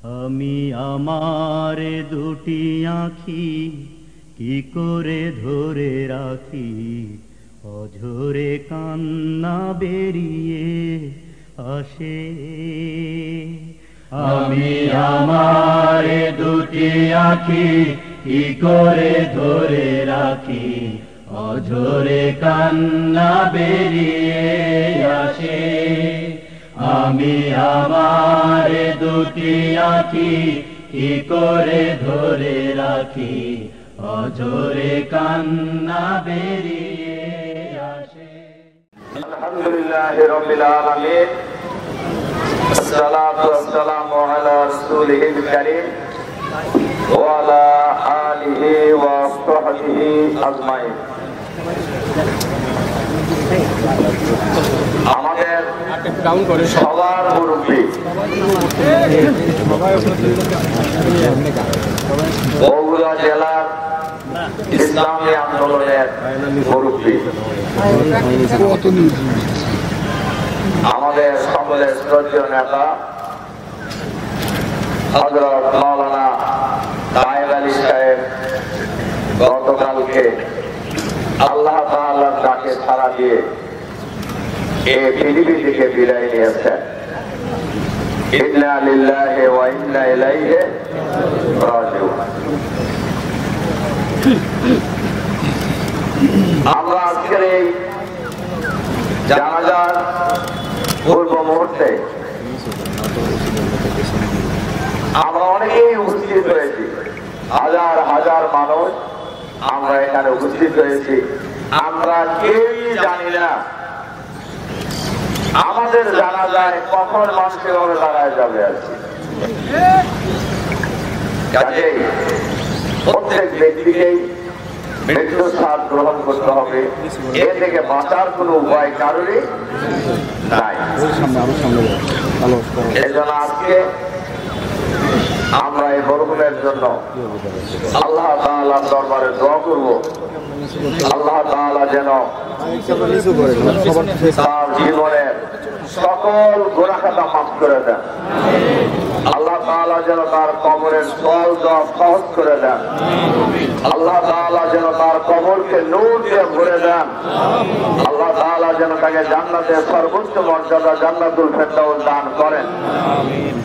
আমি আমার দুটি আঁখি কি করে ধরে রাখি, অঝরে কান্না বেরিয়ে আসে। আমি আমার দুটি আঁখি কি করে ধরে রাখি, অঝরে কান্না বেরিয়ে আসে। আমি আমার দুটি আঁখি কি করে ধরে রাখি, অঝরে কান্না বেরিয়ে আসে। আলহামদুলিল্লাহি রাব্বিল আলামিন, আসসালাতু ওয়াসসালামু আলা রাসূলিহিল কারীম ওয়া আলা আলিহি ওয়া সাহবিহি আজমাইন। আমাদের সবার মুরব্বী বগুড়া জেলার ইসলামী আন্দোলনের মুরব্বী, আমাদের সকলের শ্রদ্ধেয় নেতা হযরত মাওলানা তায়েব আলী সাহেব গতকালকে আল্লাহ তাআলার ডাকে সাড়া দিয়ে এই পৃথিবী থেকে বিদায় নিয়েছেন। ইন্না লিল্লাহি ওয়া ইন্না ইলাইহি রাজিউন। আমরা আজকের এই জানাজার পূর্ব মুহূর্তে আমরা অনেকেই উপস্থিত হয়েছি, হাজার হাজার মানুষ আমরা এখানে উপস্থিত হয়েছি। আমরা কেউই জানি না আমাদের জানাজায় কখন মানুষের ভাবে দাঁড়ায় যাবে। কাজেই প্রত্যেক ব্যক্তিকেই মৃত্যুর স্বাদ গ্রহণ করতে হবে, এ থেকে বাঁচার কোন উপায় কারোরই নাই। এজন্য আজকে আমরা এই মরহুমের জন্য আল্লাহ তাআলার দরবারে দোয়া করব, আল্লাহ তাআলা যেন তার জীবনের সকল গুনাহ খাতা মাফ করে দেন। আল্লাহ তাআলা যেন তার কবরের সওয়াল জবাব সহজ করে দেন। আল্লাহ তাআলা যেন তার কবরকে নূর দিয়ে ভরে দেন। আল্লাহ তাআলা যেন তাকে জান্নাতের সর্বোচ্চ মর্যাদা জান্নাতুল ফেরদাউস দান করেন।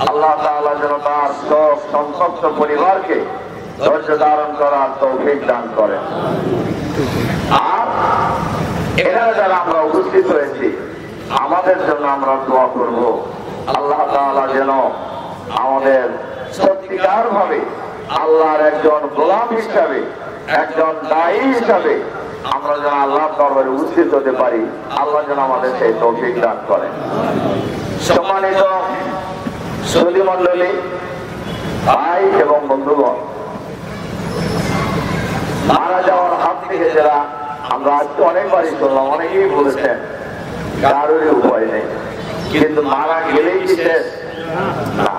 আল্লাহ তাআলা যেন তার শোক সন্তপ্ত পরিবারকে ধৈর্য ধারণ করার তৌফিক দান করেন। আর এখানে যারা আমরা উপস্থিত হয়েছি, আমাদের জন্য আমরা দোয়া করব, আল্লাহ তাআলা যেন আমাদের সত্যিকার ভাবে আল্লাহর একজন গোলাম হিসাবে, একজন দায়ী হিসাবে আমরা যেন আল্লাহর দরবারে উপস্থিত হতে পারি। আল্লাহ যেন আমাদের সেই তৌফিক দান করেন। সম্মানিত সুধী মণ্ডলী, ভাই এবং বন্ধুগণ, মারা যাওয়ার হাত থেকে যারা আমরা আজকে অনেকবারই শুনলাম, অনেকেই বলেছেন কারোরই উপায় নেই, কিন্তু মারা গেলেই কি শেষ? না।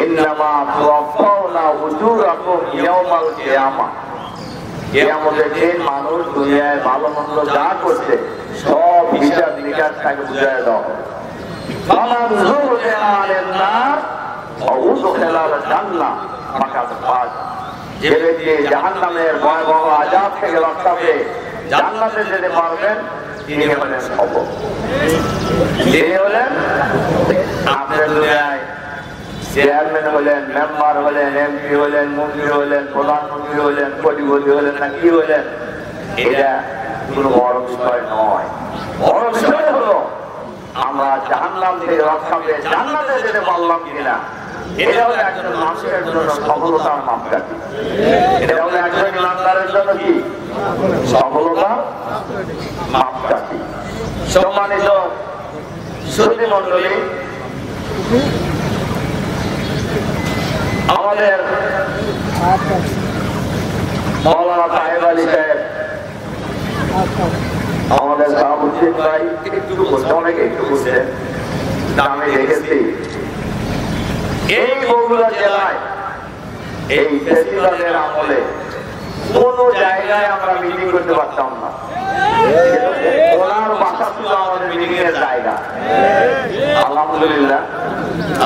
ইন্নামা তুওয়াফাউনা উজুরাকুম ইয়াওমাল কিয়ামাহ। কিয়ামতের দিন মানুষ দুনিয়ায় ভালো মন্দ যা করছে সব হিসাব নিকাশ তাকে বুঝায় দাও। ফামান যুরজিআ আনিন নার ওয়া উদখিলাল জান্নাহ ফাকাদ ফাজ। যে ব্যক্তি জাহান্নামের ভয়াবহ আযাব থেকে রক্ষা পেয়ে জান্নাতে যেতে পারবেন, তিনি হলেন সফল। তিনি হলেন আপনার দুনিয়ায় চেয়ারম্যান হলেন, মেম্বার হলেন, এমপি হলেন, মন্ত্রী হলেন, প্রধানমন্ত্রী হলেন, কোটিপতি হলেন না কি হলেন, এটা কোনো বড় বিষয় নয়। বড় বিষয় হলো আমরা জাহান্নাম থেকে রক্ষা পেয়ে জান্নাতে যেতে পারলাম কিনা। এটা হলো একজন মানুষের জন্য সফলতার মাপকাঠি। এটা হলো একজন ইমানদারের জন্য কি সফলতা মাপকাঠি। সম্মানিত সুধী মণ্ডলী, আমাদের মাওলানা তায়েব আলী সাহেব, আমাদের সাহাবুদ্দিন ভাই একটু বলছে, অনেকে একটু বলছেন, আমি দেখেছি এই বগুড়া জেলায় এই ফেস্টিভ্যালের আমলে কোন জায়গায় আমরা মিটিং করতে পারতাম না। ওনার বাসা ছিল আমাদের মিটিং এর জায়গা। আলহামদুলিল্লাহ,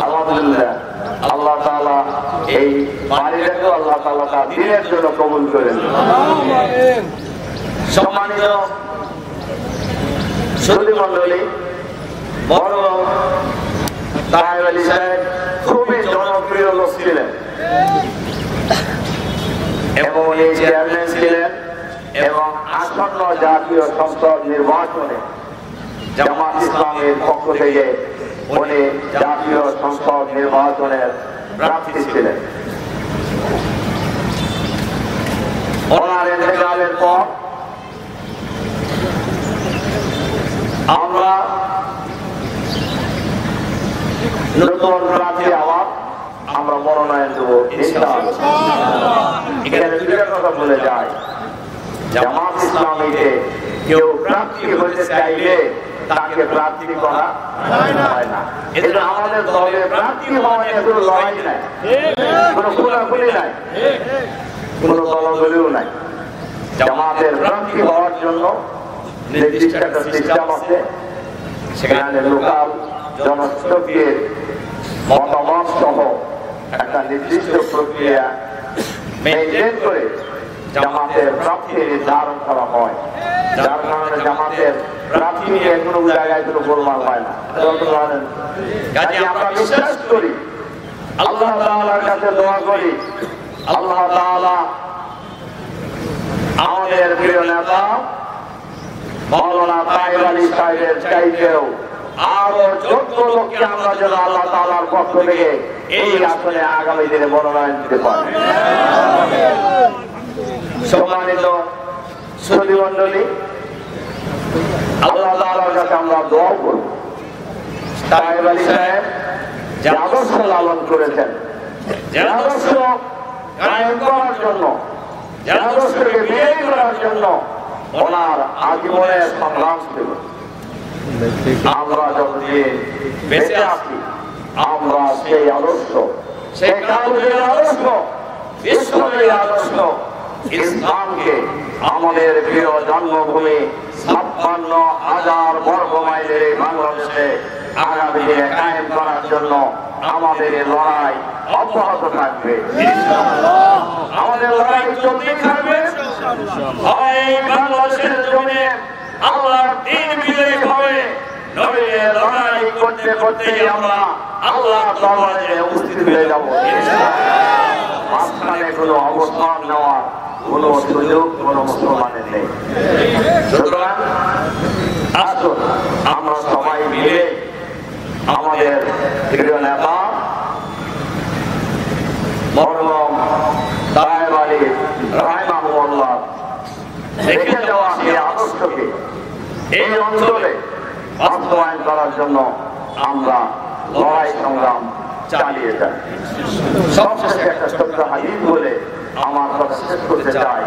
আলহামদুলিল্লাহ, আল্লাহ এই বাড়িটাকে আল্লাহ তাআলা তার দিনের জন্য কবুল করেন। সম্মানিত সুধী মণ্ডলী, বড় তাহের আলী সাহেব খুবই জনপ্রিয় লোক ছিলেন এবং এই চেয়ারম্যান ছিলেন এবং আসন্ন জাতীয় সংসদ নির্বাচনে জামাত ইসলামের পক্ষ থেকে উনি জাতীয় সংসদ নির্বাচনের প্রার্থী ছিলেন। ওনার ইন্তেকালের পর আমরা নতুন প্রার্থী আবার আমরা মনোনয়ন দেব ইনশাআল্লাহ। এখানে দুইটা কথা বলে যায়, জামাত ইসলামীতে কেউ প্রার্থী হতে চাইলে তাকে প্রার্থী করা হয় না। এটা আমাদের দলে প্রার্থী হওয়া নিয়ে কোনো লড়াই নাই, কোনো খোলাখুলি নাই, কোনো দলাদলিও নাই। জামাতের প্রার্থী হওয়ার জন্য নির্দিষ্ট একটা সিস্টেম আছে, সেখানে লোকাল জনশক্তির মতামত সহ একটা নির্দিষ্ট প্রক্রিয়া মেনটেন করে জামাতের প্রার্থী নির্ধারণ করা হয়, যার কারণে জামাতের প্রার্থী নিয়ে কোনো জায়গায় কোনো গোলমাল হয় না। কাজে আমরা বিশ্বাস করি, আল্লাহ তাআলার কাছে দোয়া করি, আল্লাহ তাআলা আমাদের প্রিয় নেতা মাওলানা তাহের আলী সাহেবের চাইতেও আরো যোগ্য লোককে আমরা যেন আল্লাহ তাআলার পক্ষ থেকে এই আসনে আগামী দিনে মনোনয়ন দিতে পারি। সম্মানিত সুধী মণ্ডলী, আল্লাহ তাআলার কাছে আমরা দোয়া করব, তাহের আলী সাহেব যে আদর্শ লালন করেছেন, যে আদর্শ কায়েম করার জন্য, যে আদর্শকে বিজয়ী করার জন্য ওনার আজীবনের সংগ্রাম ছিল। আমরা যতদিন বেঁচে আছি আমরা সেই আদর্শ, সেই কালের আদর্শ, ইসলামের আদর্শ, ইসলামকে আমাদের প্রিয় জন্মভূমি 56,000 বর্গ মাইলের এই বাংলাদেশে আগামী দিনে কায়েম করার জন্য আমাদের লড়াই অব্যাহত থাকবে। আমাদের লড়াই চলতেই থাকবে। বাংলাদেশের জমিনে আল্লাহর দ্বীন বিজয়ী হবে, নবীর লড়াই করতে করতে আমরা আল্লাহর দরবারে উপস্থিত হয়ে যাব। মাঝখানে কোনো অবস্থান নেওয়ার কোনো সুযোগ কোনো মুসলমানের নেই। সুতরাং আসুন আমরা সবাই মিলে আমাদের প্রিয় নেতা মরহুম তাহের আলী রাহিমাহুল্লাহ রেখে যাওয়া এই আদর্শকে এই অঞ্চলে বাস্তবায়ন করার জন্য আমরা লড়াই সংগ্রাম চালিয়ে যাই। সবশেষে একটা ছোট্ট হাদিস বলে আমার কথা শেষ করতে চাই।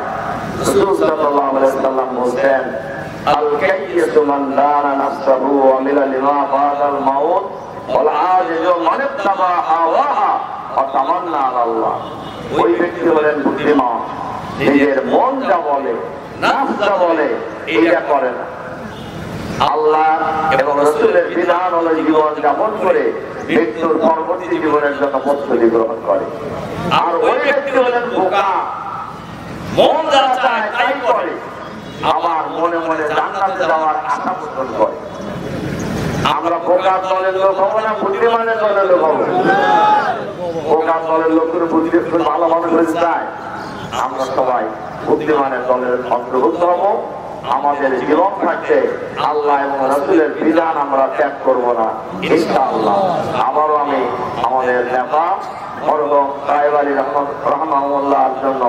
রাসূল সাল্লাল্লাহু আলাইহি ওয়াসাল্লাম বলেন, আল কাইয়্যিসু মান দানা নাফসাহু ওয়া আমিলা লিমা বাদাল মাউত ওয়াল আজিজু মান ইত্তাবা হাওয়াহা ওয়া তামান্না আলাল্লাহ। ওই ব্যক্তি হলেন বুদ্ধিমান, নিজের মন যা বলে, নাফস যা বলে এইটা করে না, আল্লাহ এবং রাসূলের বিধান অনুযায়ী জীবন যাপন করে মৃত্যুর পরবর্তী জীবনের জন্য প্রস্তুতি গ্রহণ করে। আর ওই ব্যক্তি হলেন বোকা, মন যা চায় তাই করে, আবার মনে মনে জান্নাতে যাওয়ার আশা পোষণ করে। আমরা বোকার দলের লোক হবো না বুদ্ধিমানের দলের লোক হবো? বোকার দলের লোকের বুদ্ধি ভালো মানুষ হয়ে যায়। আমরা সবাই বুদ্ধিমানের দলের অন্তর্ভুক্ত হব। আমাদের জীবন থাকতে আল্লাহ এবং রাসূলের বিধান আমরা ত্যাগ করবো না ইনশাআল্লাহ। আবারও আমি আমাদের নেতা মরহুম তাহের আলী রাহিমাহুল্লাহর জন্য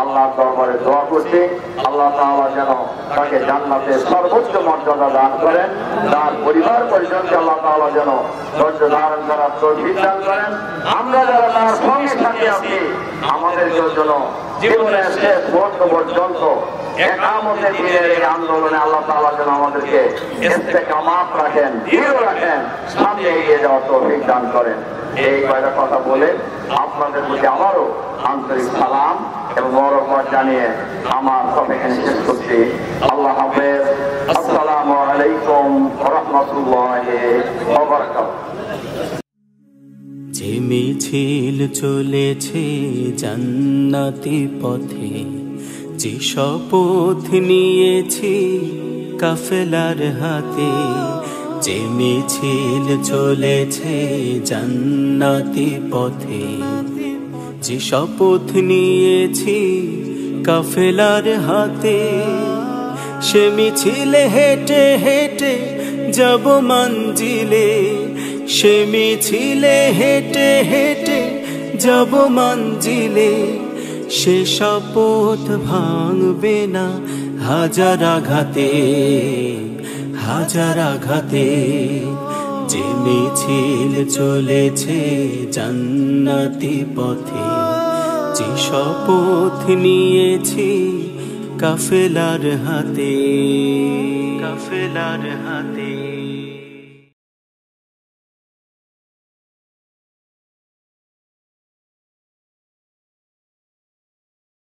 আল্লাহর দরবারে দোয়া করছি, আল্লাহ তাআলা যেন তাকে জান্নাতের সর্বোচ্চ মর্যাদা দান করেন, তার পরিবার পরিজনকে আল্লাহ তাআলা যেন ধৈর্য ধারণ করার তৌফিক দান করেন। আমরা যারা তার সঙ্গে সাথে আছি আমাদেরকে যেন জীবনের শেষ মুহূর্ত পর্যন্ত একামতের দিনের এই আন্দোলনে আল্লাহ তাআলা যেন আমাদেরকে ইস্তেকামাত রাখেন, দৃঢ় রাখেন, সামনে এগিয়ে যাওয়ার তৌফিক দান করেন। এই কয়টা কথা বলে আপনাদের প্রতি আমারও আন্তরিক সালাম এবং মোবারকবাদ জানিয়ে আমার কথা এখানে শেষ করছি। আল্লাহ হাফেজ। আসসালামু আলাইকুম ওয়া রাহমাতুল্লাহি ওয়া বারাকাতুহু। যে মিছিল চলেছে জান্নাতি পথে, যে শপথ নিয়েছি কাফেলার হাতে, যে মিছিল চলেছে জান্নাতি পথে, যে শপথ নিয়েছি কাফেলার হাতে, সে মিছিলে হেঁটে হেঁটে যাব মঞ্জিলে, সে মিছিলে হেঁটে হেঁটে যাব মঞ্জিলে, সে শপথ ভাঙবে না হাজার আঘাতে, হাজার আঘাতে। যে মিছিল চলেছে জান্নাতি পথে, যে শপথ নিয়েছি কাফেলার হাতে, কাফেলার হাতে।